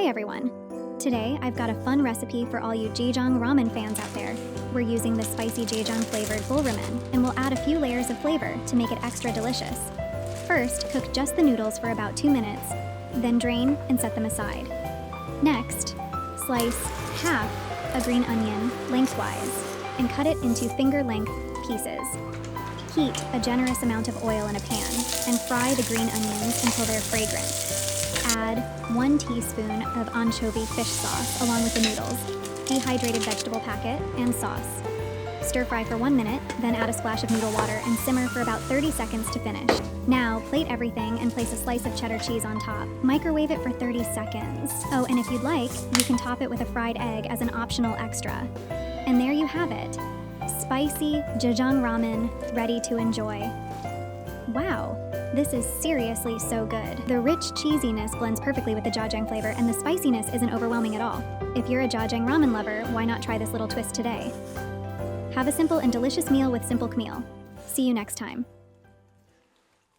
Hi everyone! Today I've got a fun recipe for all you Jjajang Ramen fans out there. We're using the spicy jjajang-flavored Bulramen, and we'll add a few layers of flavor to make it extra delicious. First, cook just the noodles for about 2 minutes, then drain and set them aside. Next, slice half a green onion lengthwise and cut it into finger-length pieces. Heat a generous amount of oil in a pan and fry the green onions until they're fragrant. Add 1 teaspoon of anchovy fish sauce along with the noodles, dehydrated vegetable packet, and sauce. Stir fry for 1 minute, then add a splash of noodle water and simmer for about 30 seconds to finish. Now, plate everything and place a slice of cheddar cheese on top. Microwave it for 30 seconds. Oh, and if you'd like, you can top it with a fried egg as an optional extra. And there you have it. Spicy Jjajang Ramen, ready to enjoy. Wow, this is seriously so good. The rich cheesiness blends perfectly with the jjajang flavor, and the spiciness isn't overwhelming at all. If you're a jjajang ramen lover, why not try this little twist today? Have a simple and delicious meal with SimpleKmeal. See you next time.